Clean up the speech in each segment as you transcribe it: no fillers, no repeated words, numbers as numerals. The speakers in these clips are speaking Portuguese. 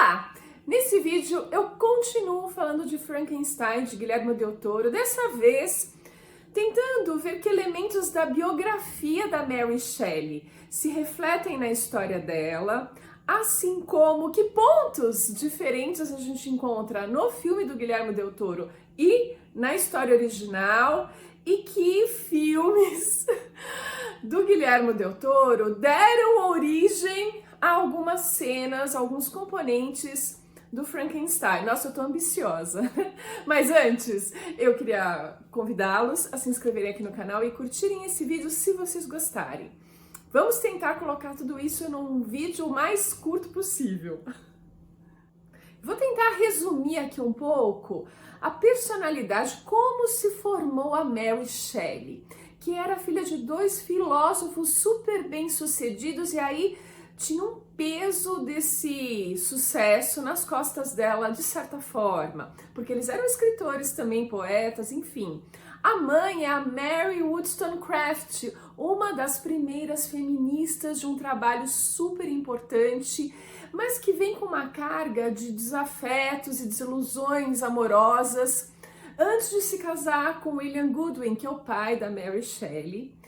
Olá! Nesse vídeo eu continuo falando de Frankenstein, de Guillermo del Toro, dessa vez tentando ver que elementos da biografia da Mary Shelley se refletem na história dela, assim como que pontos diferentes a gente encontra no filme do Guillermo del Toro e na história original, e que filmes do Guillermo del Toro deram origem a algumas cenas, alguns componentes do Frankenstein. Nossa, eu tô ambiciosa. Mas antes, eu queria convidá-los a se inscreverem aqui no canal e curtirem esse vídeo se vocês gostarem. Vamos tentar colocar tudo isso num vídeo o mais curto possível. Vou tentar resumir aqui um pouco a personalidade, como se formou a Mary Shelley, que era filha de dois filósofos super bem-sucedidos, e aí tinha um peso desse sucesso nas costas dela, de certa forma, porque eles eram escritores também, poetas, enfim. A mãe é a Mary Wollstonecraft, uma das primeiras feministas de um trabalho super importante, mas que vem com uma carga de desafetos e desilusões amorosas antes de se casar com William Godwin, que é o pai da Mary Shelley.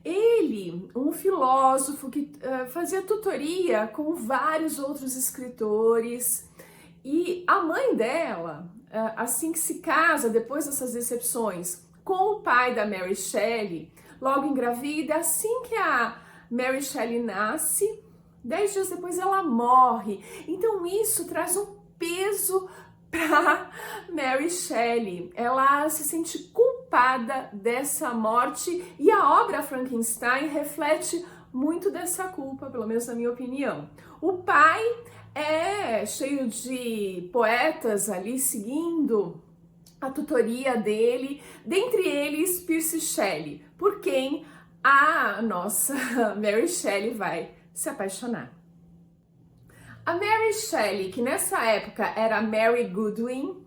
Ele, um filósofo que fazia tutoria com vários outros escritores, e a mãe dela, assim que se casa, depois dessas decepções, com o pai da Mary Shelley, logo engravida, assim que a Mary Shelley nasce, 10 dias depois ela morre. Então isso traz um peso para Mary Shelley. Ela se sente culpada dessa morte, e a obra Frankenstein reflete muito dessa culpa, pelo menos na minha opinião. O pai é cheio de poetas ali seguindo a tutoria dele, dentre eles Percy Shelley, por quem a nossa Mary Shelley vai se apaixonar. A Mary Shelley, que nessa época era Mary Godwin,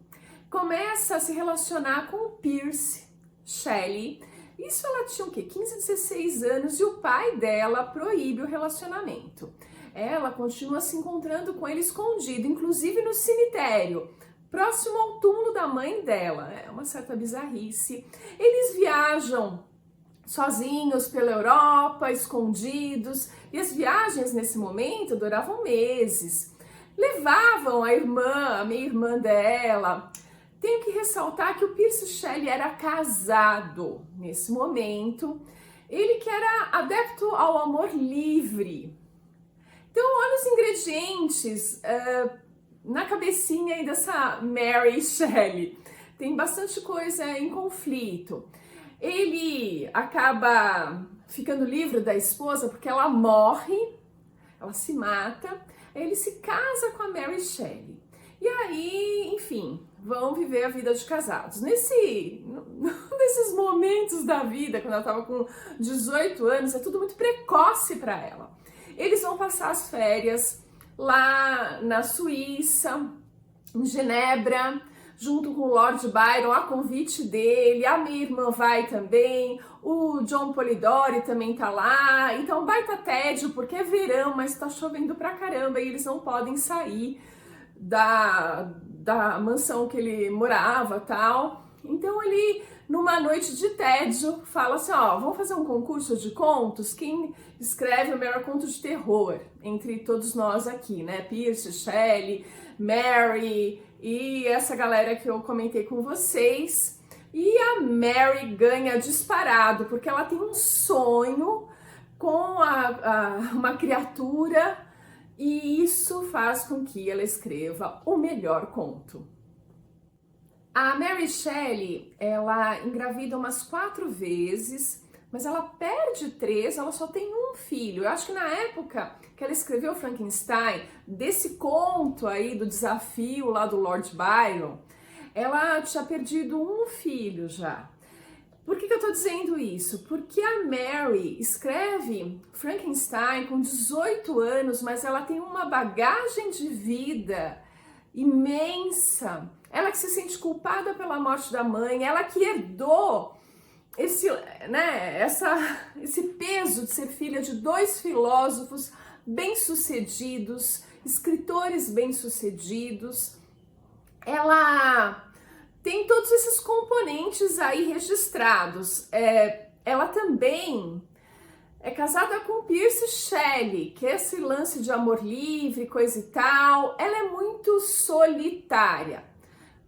começa a se relacionar com o Percy Shelley. Isso ela tinha o quê? 15, 16 anos, e o pai dela proíbe o relacionamento. Ela continua se encontrando com ele escondido, inclusive no cemitério, próximo ao túmulo da mãe dela. É uma certa bizarrice. Eles viajam sozinhos pela Europa, escondidos, e as viagens nesse momento duravam meses. Levavam a minha irmã dela. Tenho que ressaltar que o Percy Shelley era casado nesse momento, ele que era adepto ao amor livre. Então, olha os ingredientes na cabecinha aí dessa Mary Shelley. Tem bastante coisa em conflito. Ele acaba ficando livre da esposa porque ela morre, ela se mata, ele se casa com a Mary Shelley. E aí, enfim, vão viver a vida de casados. Nesses momentos da vida, quando ela estava com 18 anos, é tudo muito precoce para ela. Eles vão passar as férias lá na Suíça, em Genebra, junto com o Lord Byron, a convite dele. A minha irmã vai também, o John Polidori também tá lá. Então baita tédio, porque é verão, mas tá chovendo pra caramba e eles não podem sair da mansão que ele morava, tal. Então ele, numa noite de tédio, fala assim, ó, vamos fazer um concurso de contos? Quem escreve o melhor conto de terror entre todos nós aqui, né? Percy Shelley, Mary e essa galera que eu comentei com vocês. E a Mary ganha disparado, porque ela tem um sonho com uma criatura, e isso faz com que ela escreva o melhor conto. A Mary Shelley, ela engravida umas 4 vezes, mas ela perde 3, ela só tem um filho. Eu acho que na época que ela escreveu Frankenstein, desse conto aí do desafio lá do Lord Byron, ela tinha perdido um filho já. Por que eu tô dizendo isso? Porque a Mary escreve Frankenstein com 18 anos, mas ela tem uma bagagem de vida imensa. Ela que se sente culpada pela morte da mãe, ela que herdou esse peso de ser filha de dois filósofos bem-sucedidos escritores bem-sucedidos. Ela tem todos esses componentes aí registrados. Ela também é casada com Percy Shelley, que é esse lance de amor livre, coisa e tal. Ela é muito solitária.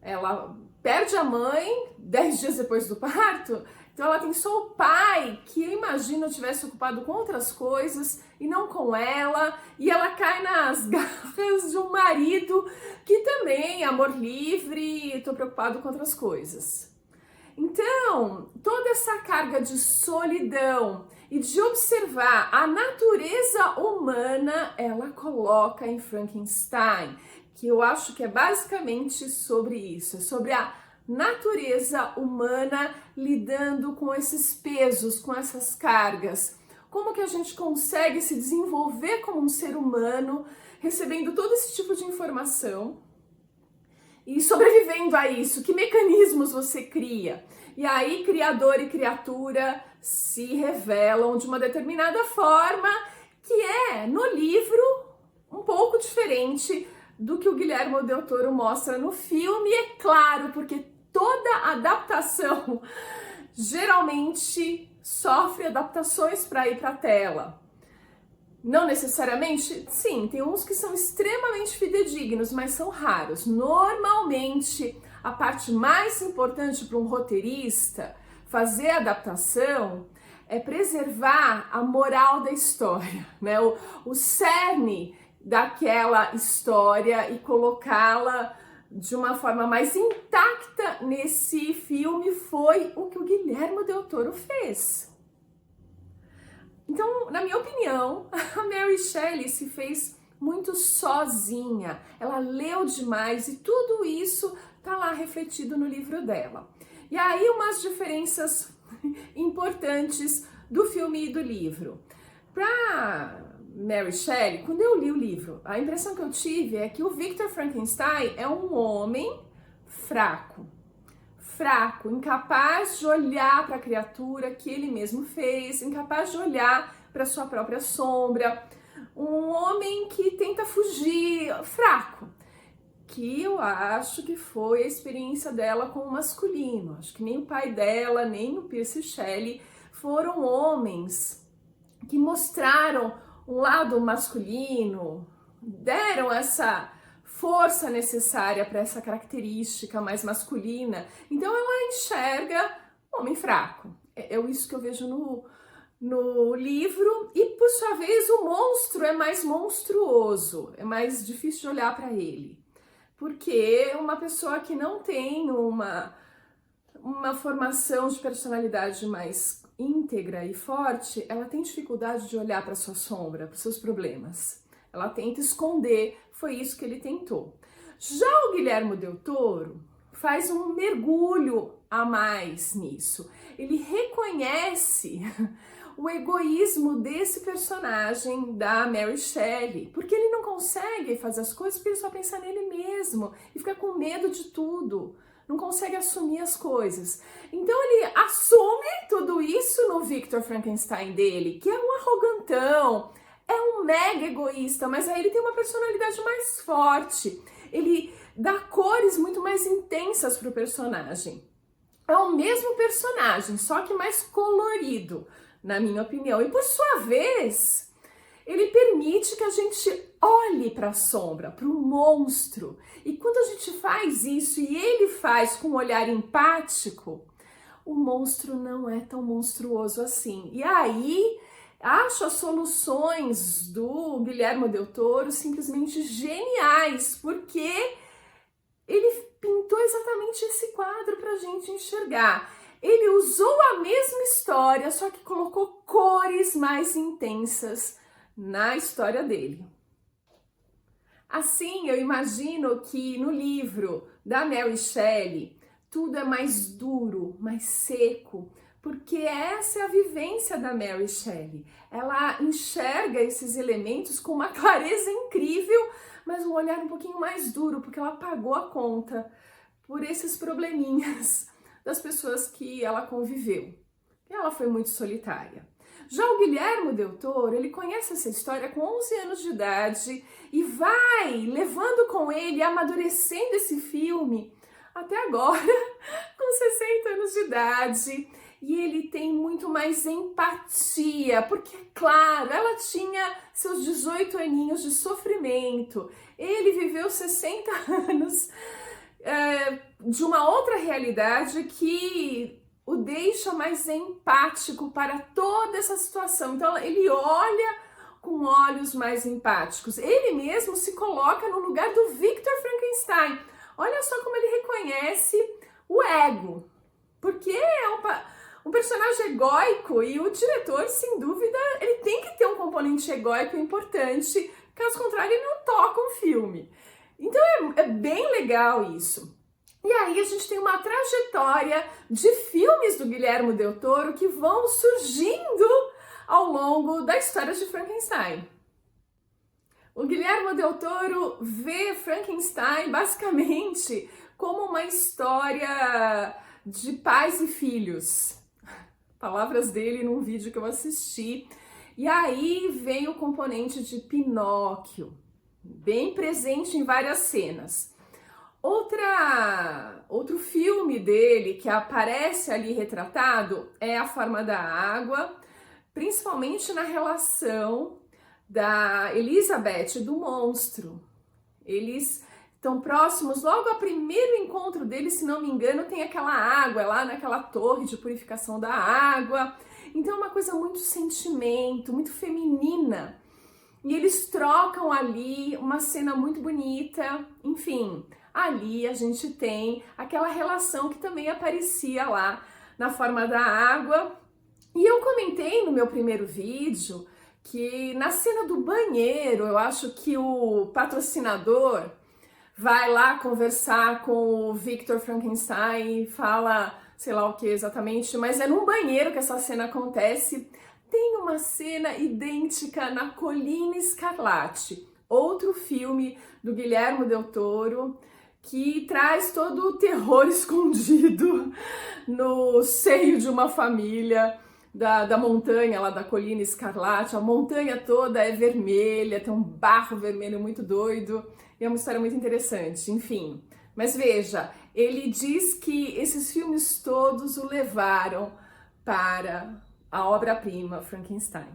Ela perde a mãe 10 dias depois do parto, então ela tem só o pai, que eu imagino tivesse ocupado com outras coisas e não com ela, e ela cai nas garras de um marido que também é amor livre, estou preocupado com outras coisas. Então, toda essa carga de solidão e de observar a natureza humana, ela coloca em Frankenstein, que eu acho que é basicamente sobre isso, é sobre a natureza humana lidando com esses pesos, com essas cargas. Como que a gente consegue se desenvolver como um ser humano, recebendo todo esse tipo de informação e sobrevivendo a isso? Que mecanismos você cria? E aí, criador e criatura se revelam de uma determinada forma, que é, no livro, um pouco diferente do que o Guillermo del Toro mostra no filme. E é claro, porque toda adaptação geralmente sofre adaptações para ir para a tela. Não necessariamente, sim, tem uns que são extremamente fidedignos, mas são raros. Normalmente, a parte mais importante para um roteirista fazer a adaptação é preservar a moral da história, né? O cerne daquela história e colocá-la de uma forma mais intacta nesse filme foi o que o Guillermo del Toro fez. Então, na minha opinião, a Mary Shelley se fez muito sozinha. Ela leu demais e tudo isso tá lá refletido no livro dela. E aí, umas diferenças importantes do filme e do livro. Para Mary Shelley, quando eu li o livro, a impressão que eu tive é que o Victor Frankenstein é um homem fraco, incapaz de olhar para a criatura que ele mesmo fez, incapaz de olhar para sua própria sombra, um homem que tenta fugir, fraco, que eu acho que foi a experiência dela com o masculino. Acho que nem o pai dela, nem o Percy Shelley foram homens que mostraram um lado masculino, deram essa força necessária para essa característica mais masculina. Então ela enxerga homem fraco. É isso que eu vejo no livro. E por sua vez o monstro é mais monstruoso, é mais difícil de olhar para ele, porque uma pessoa que não tem uma formação de personalidade mais íntegra e forte, ela tem dificuldade de olhar para sua sombra, para seus problemas. Ela tenta esconder, foi isso que ele tentou. Já o Guillermo del Toro faz um mergulho a mais nisso. Ele reconhece o egoísmo desse personagem da Mary Shelley, porque ele não consegue fazer as coisas porque ele só pensa nele mesmo e fica com medo de tudo. Não consegue assumir as coisas. Então ele assume tudo isso no Victor Frankenstein dele, que é um arrogantão, é um mega egoísta, mas aí ele tem uma personalidade mais forte. Ele dá cores muito mais intensas pro personagem. É o mesmo personagem, só que mais colorido, na minha opinião. E por sua vez, ele permite que a gente olhe para a sombra, para o monstro. E quando a gente faz isso e ele faz com um olhar empático, o monstro não é tão monstruoso assim. E aí, acho as soluções do Guillermo del Toro simplesmente geniais, porque ele pintou exatamente esse quadro para a gente enxergar. Ele usou a mesma história, só que colocou cores mais intensas na história dele. Assim, eu imagino que no livro da Mary Shelley, tudo é mais duro, mais seco, porque essa é a vivência da Mary Shelley. Ela enxerga esses elementos com uma clareza incrível, mas um olhar um pouquinho mais duro, porque ela pagou a conta por esses probleminhas das pessoas que ela conviveu. Ela foi muito solitária. Já o Guilherme Del Toro, ele conhece essa história com 11 anos de idade e vai levando com ele, amadurecendo esse filme até agora, com 60 anos de idade. E ele tem muito mais empatia, porque, claro, ela tinha seus 18 aninhos de sofrimento. Ele viveu 60 anos de uma outra realidade que o deixa mais empático para toda essa situação. Então, ele olha com olhos mais empáticos. Ele mesmo se coloca no lugar do Victor Frankenstein. Olha só como ele reconhece o ego, porque é um personagem egóico e o diretor, sem dúvida, ele tem que ter um componente egóico importante, caso contrário ele não toca um filme. Então é bem legal isso. E aí a gente tem uma trajetória de filmes do Guilherme Del Toro que vão surgindo ao longo da história de Frankenstein. O Guilherme Del Toro vê Frankenstein basicamente como uma história de pais e filhos. Palavras dele num vídeo que eu assisti. E aí vem o componente de bem presente em várias cenas. Outro filme dele que aparece ali retratado é A Forma da Água, principalmente na relação da Elizabeth e do monstro. Eles estão próximos, logo ao primeiro encontro deles, se não me engano, tem aquela água lá naquela torre de purificação da água. Então é uma coisa muito sentimento, muito feminina. E eles trocam ali uma cena muito bonita, enfim. Ali a gente tem aquela relação que também aparecia lá na Forma da Água. E eu comentei no meu primeiro vídeo que na cena do banheiro, eu acho que o patrocinador vai lá conversar com o Victor Frankenstein e fala, sei lá o que exatamente, mas é num banheiro que essa cena acontece. Tem uma cena idêntica na Colina Escarlate, outro filme do Guilherme Del Toro, que traz todo o terror escondido no seio de uma família da montanha lá da Colina Escarlate. A montanha toda é vermelha, tem um barro vermelho muito doido, e é uma história muito interessante, enfim. Mas veja, ele diz que esses filmes todos o levaram para a obra-prima Frankenstein.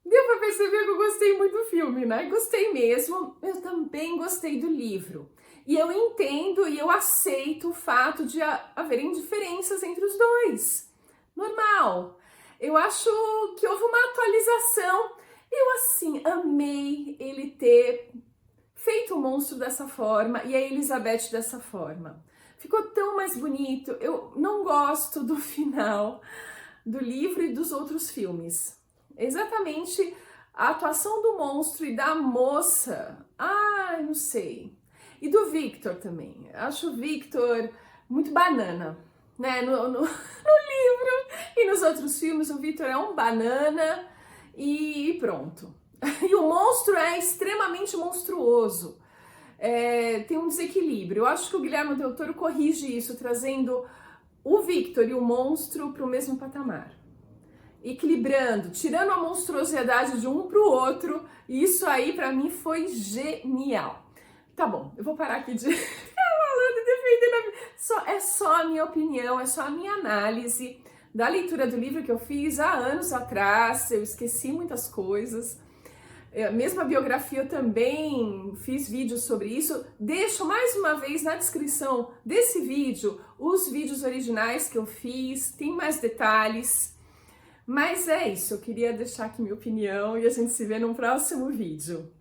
Deu para perceber que eu gostei muito do filme, né? Gostei mesmo. Eu também gostei do livro. E eu entendo e eu aceito o fato de haverem diferenças entre os dois. Normal. Eu acho que houve uma atualização. Eu, assim, amei ele ter feito o monstro dessa forma e a Elizabeth dessa forma. Ficou tão mais bonito. Eu não gosto do final do livro e dos outros filmes. Exatamente a atuação do monstro e da moça. Não sei. E do Victor também. Acho o Victor muito banana, né? No livro e nos outros filmes o Victor é um banana e pronto. E o monstro é extremamente monstruoso. Tem um desequilíbrio. Eu acho que o Guilherme Del Toro corrige isso, trazendo o Victor e o monstro para o mesmo patamar. Equilibrando, tirando a monstruosidade de um para o outro. E isso aí para mim foi genial. Tá bom, eu vou parar aqui de ficar falando e defendendo. É só a minha opinião, é só a minha análise da leitura do livro que eu fiz há anos atrás. Eu esqueci muitas coisas. Mesmo a biografia eu também fiz vídeos sobre isso. Deixo mais uma vez na descrição desse vídeo os vídeos originais que eu fiz, tem mais detalhes. Mas é isso, eu queria deixar aqui minha opinião e a gente se vê num próximo vídeo.